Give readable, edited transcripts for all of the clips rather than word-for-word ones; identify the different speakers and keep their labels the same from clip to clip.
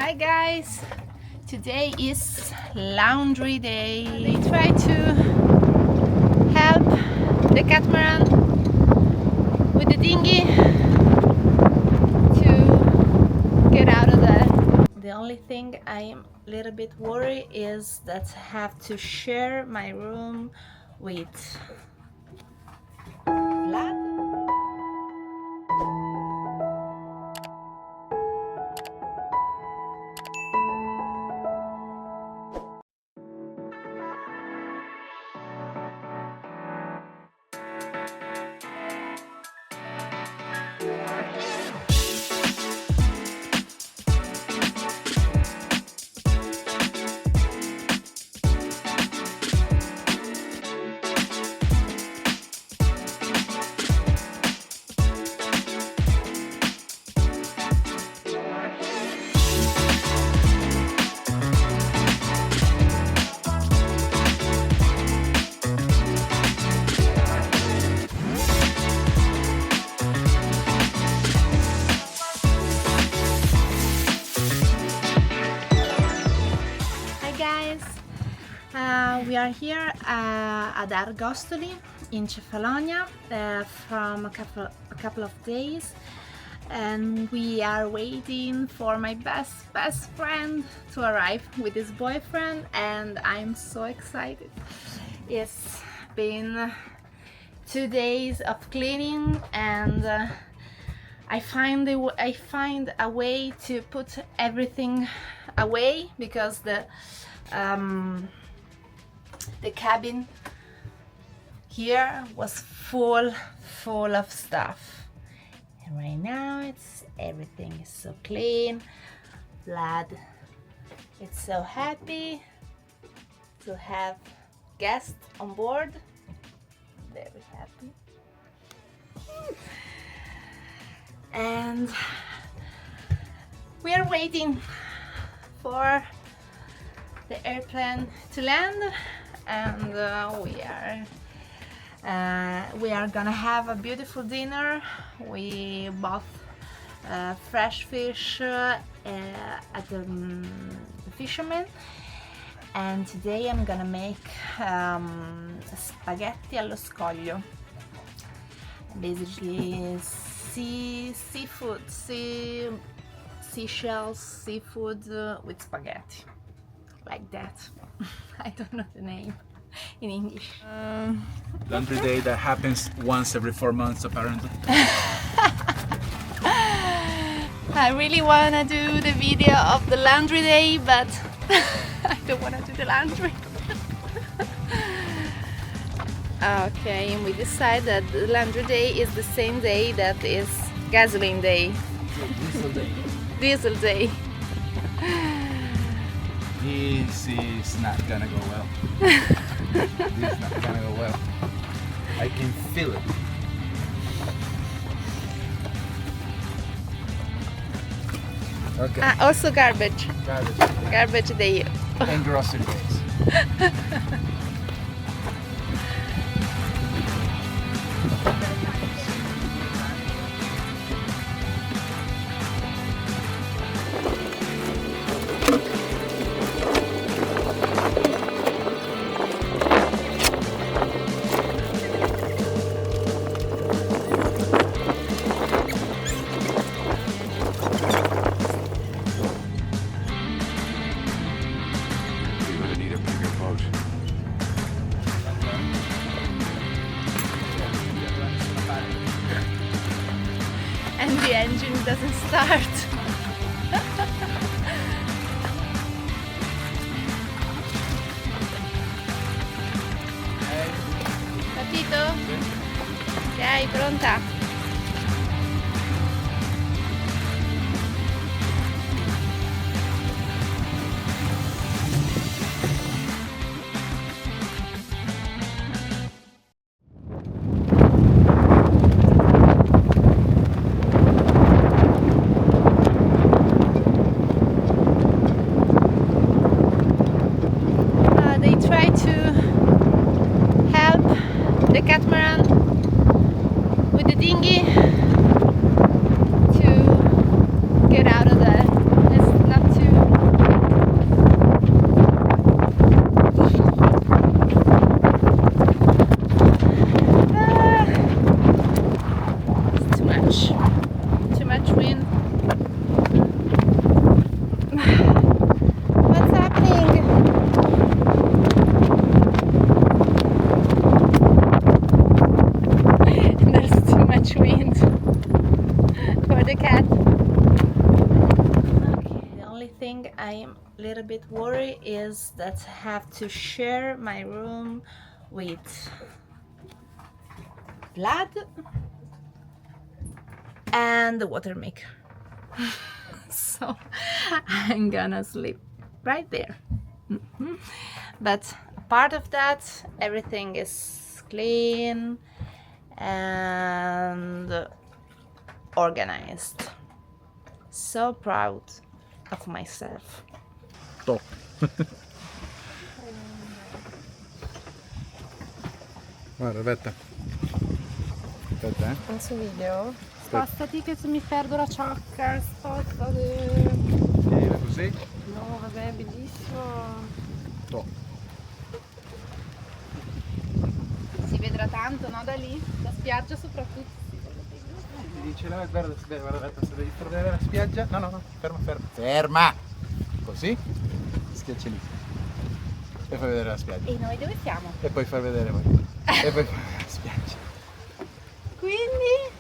Speaker 1: Hi guys, today is laundry day. They try to help the catamaran with the dinghy to get out of there. The only thing I'm a little bit worried is that I have to share my room with Vlad. We are here at Argostoli in Kefalonia from a couple of days, and we are waiting for my best friend to arrive with his boyfriend, and I'm so excited. It's been 2 days of cleaning, and I find a way to put everything away because the cabin here was full of stuff, and right now everything is so clean. Vlad is so happy to have guests on board, very happy. And we are waiting for the airplane to land, and we are gonna have a beautiful dinner. We bought fresh fish at the fisherman, and today I'm gonna make spaghetti allo scoglio. Basically seashells, seafood with spaghetti, like that. I don't know the name in English.
Speaker 2: Laundry day that happens once every 4 months apparently.
Speaker 1: I really want to do the video of the laundry day, but I don't want to do the laundry. Okay, and we decided that the laundry day is the same day that is gasoline day.
Speaker 2: Diesel day.
Speaker 1: Diesel day.
Speaker 2: This is not gonna go well. This is not gonna go well. I can feel it. Okay.
Speaker 1: Also garbage.
Speaker 2: Garbage.
Speaker 1: Garbage day.
Speaker 2: And grocery days.
Speaker 1: And the engine doesn't start. Capito? Ok, pronta? the catamaran with the dinghy thing I'm a little bit worried is that I have to share my room with Vlad and the water maker. So I'm gonna sleep right there. But part of that, everything is clean and organized. So proud of myself.
Speaker 2: Top. Guarda, Betta. Aspetta,
Speaker 1: Questo video. Spostati che se mi perdo la ciocca, spostati.
Speaker 2: Tienila così.
Speaker 1: No, vabbè, bellissimo.
Speaker 2: Top.
Speaker 1: Si vedrà tanto, no, da lì? La spiaggia soprattutto.
Speaker 2: Ti dice la guarda, Betta, se devi far vedere la spiaggia. No, ferma. Ferma! Così, schiacci lì. E fai vedere la spiaggia.
Speaker 1: E noi dove siamo?
Speaker 2: E poi fai vedere voi. E poi fai vedere la spiaggia.
Speaker 1: Quindi?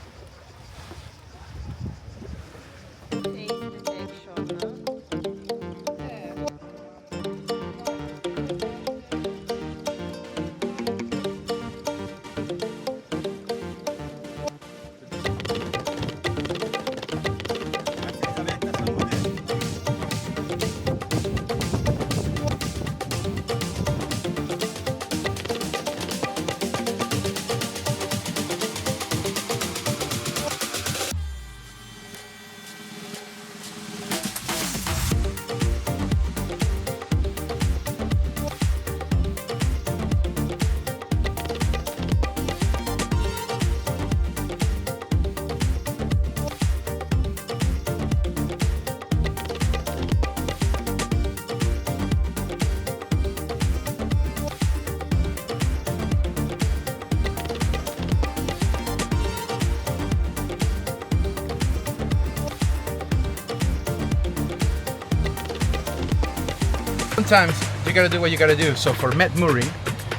Speaker 2: Sometimes you gotta do what you gotta do. So for mat mooring,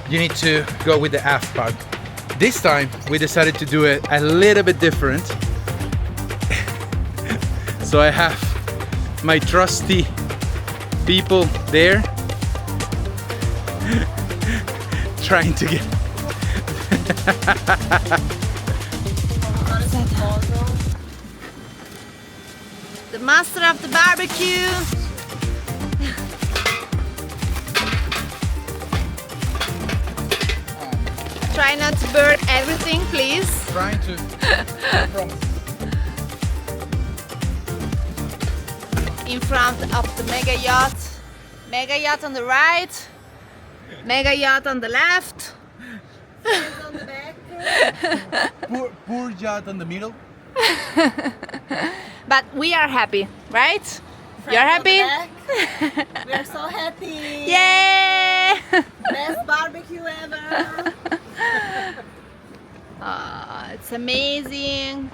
Speaker 2: you need to go with the aft part. This time we decided to do it a little bit different. So I have my trusty people there trying to get
Speaker 1: The master of the barbecue. Try not to burn everything, please.
Speaker 2: trying to
Speaker 1: In front of the mega yacht. Mega yacht on the right. Mega yacht on the left. On the back.
Speaker 2: poor yacht on the middle.
Speaker 1: But we are happy, right? You're happy?
Speaker 3: We are so happy.
Speaker 1: Yay!
Speaker 3: Best barbecue ever.
Speaker 1: It's amazing.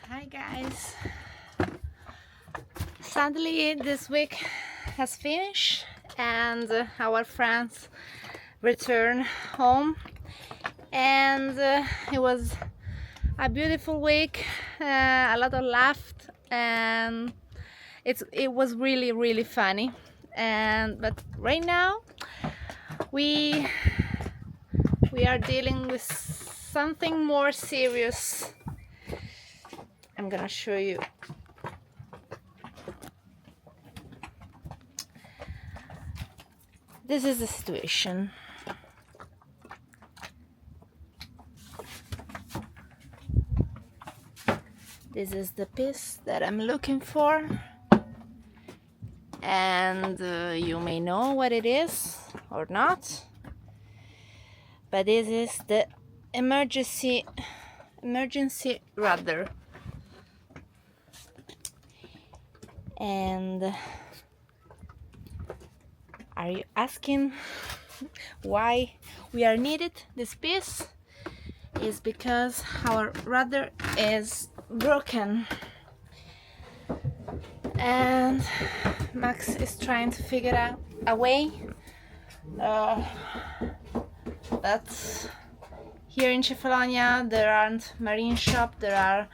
Speaker 1: Hi guys. Sadly, this week has finished and our friends return home, and it was a beautiful week, a lot of laugh, and it was really funny. But right now we are dealing with something more serious. I'm gonna show you. This is the situation. This is the piece that I'm looking for, and you may know what it is or not, but this is the emergency rudder. And are you asking why we are needed this piece? Is because our rudder is broken and Max is trying to figure out a way that Here in Kefalonia there aren't marine shops, there are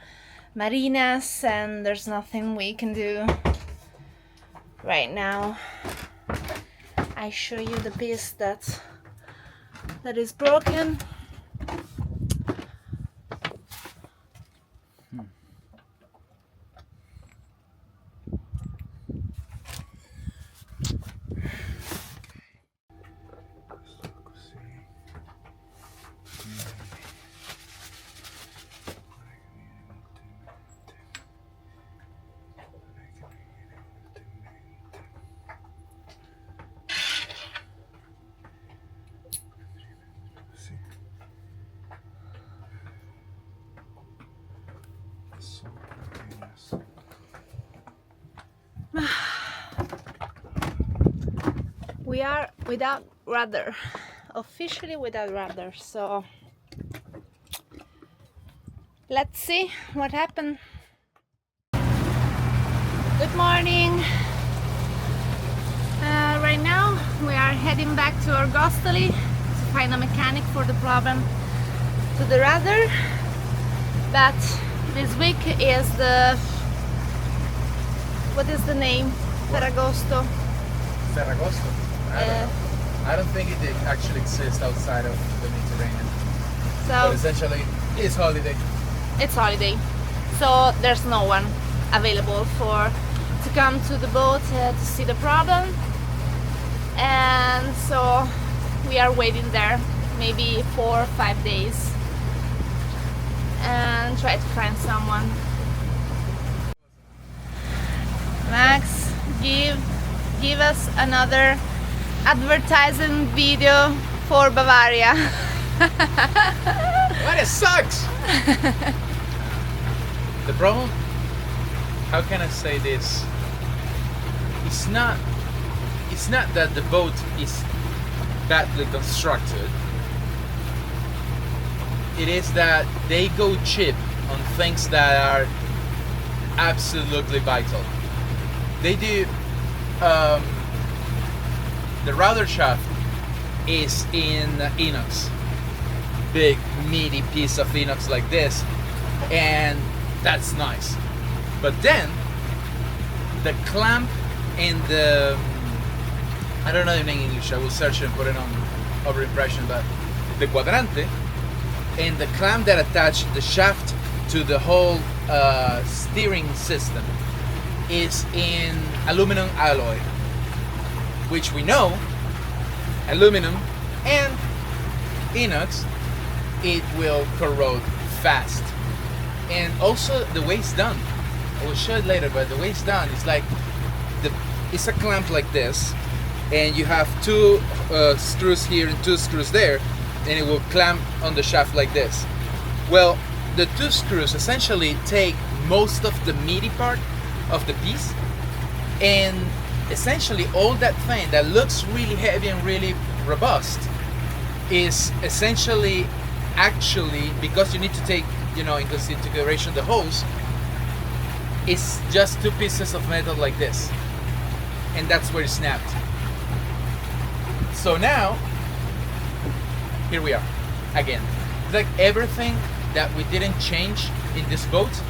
Speaker 1: marinas, and there's nothing we can do right now. I show you the piece that is broken. We are without rudder, officially without rudder, so let's see what happened. Good morning. Right now we are heading back to Argostoli to find a mechanic for the problem to the rudder, but this week is the, what is the name? Ferragosto.
Speaker 2: Ferragosto? I don't think it actually exists outside of the Mediterranean.
Speaker 1: So
Speaker 2: but essentially, it's holiday.
Speaker 1: It's holiday, so there's no one available to come to the boat to see the problem, and so we are waiting there maybe 4 or 5 days and try to find someone. Max, give us another advertising video for Bavaria.
Speaker 2: What? It sucks! The problem, how can I say this? It's not that the boat is badly constructed. It is that they go cheap on things that are absolutely vital. They do the rudder shaft is in inox, big meaty piece of inox like this, and that's nice. But then the clamp and the, I don't know in English, I will search and put it on over impression, but the quadrant and the clamp that attach the shaft to the whole steering system is in aluminum alloy, which we know aluminum and inox, it will corrode fast. And also the way it's done, I will show it later, but the way it's done is like it's a clamp like this, and you have 2 screws here and 2 screws there, and it will clamp on the shaft like this. Well, the 2 screws essentially take most of the meaty part of the piece, and essentially all that thing that looks really heavy and really robust is essentially actually, because you need to take, you know, into consideration the hose, it's just 2 pieces of metal like this, and that's where it snapped. So now here we are again. It's like everything that we didn't change in this boat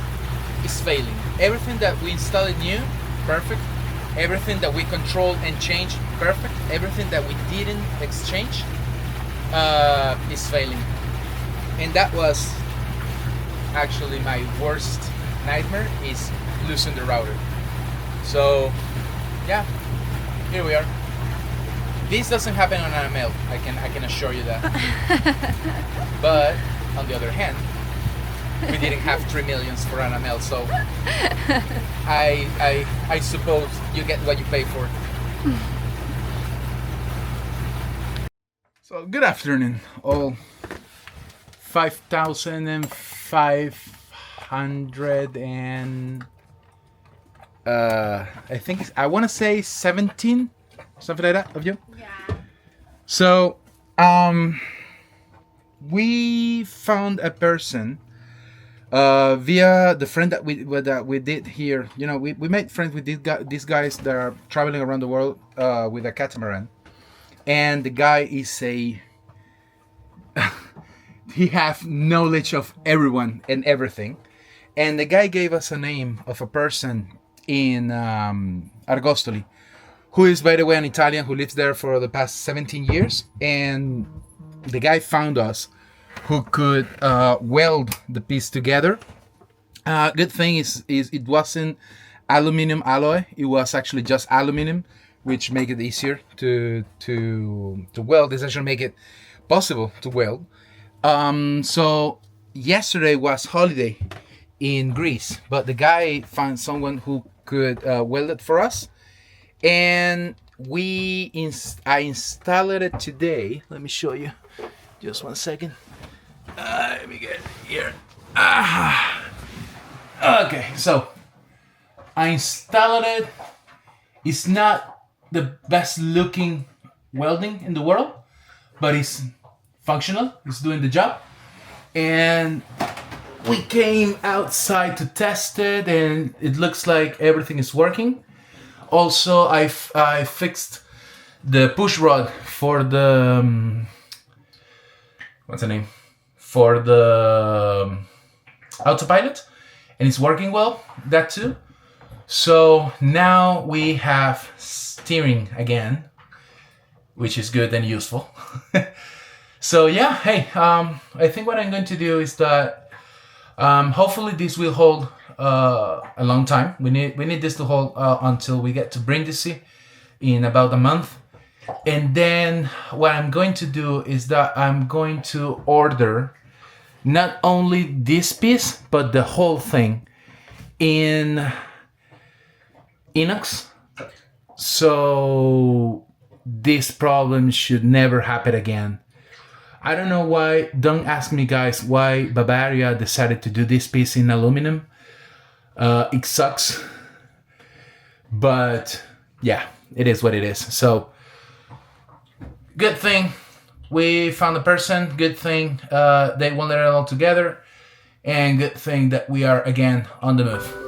Speaker 2: is failing. Everything that we installed new, perfect. Everything that we controlled and changed, perfect. Everything that we didn't exchange is failing. And that was actually my worst nightmare, is losing the router. So yeah, here we are. This doesn't happen on an ML, I can assure you that. But on the other hand, we didn't have 3 millions for an ML, so I suppose you get what you pay for. So good afternoon, all 5,500 and I think I want to say 17, something like that, of you.
Speaker 1: Yeah.
Speaker 2: So we found a person via the friend that we did here. You know, we made friends with these guys that are traveling around the world with a catamaran, and the guy is a he have knowledge of everyone and everything. And the guy gave us a name of a person in Argostoli, who is, by the way, an Italian who lives there for the past 17 years. And the guy found us who could weld the piece together. Good thing is it wasn't aluminum alloy. It was actually just aluminum, which make it easier to weld. This actually make it possible to weld. So yesterday was holiday in Greece, but the guy found someone who could weld it for us, and I installed it today. Let me show you. Just 1 second. Let me get it here. Okay, so I installed it. It's not the best looking welding in the world, but it's functional. It's doing the job. And we came outside to test it, and it looks like everything is working. Also, I fixed the push rod for the what's the name? For the autopilot, and it's working well, that too. So now we have steering again, which is good and useful. So yeah, hey, I think what I'm going to do is that hopefully this will hold a long time. We need this to hold until we get to Brindisi in about a month. And then what I'm going to do is that I'm going to order not only this piece, but the whole thing in inox. So this problem should never happen again. I don't know why, don't ask me guys why Bavaria decided to do this piece in aluminum. It sucks. But yeah, it is what it is. So good thing we found a person, good thing they welded it all together, and good thing that we are again on the move.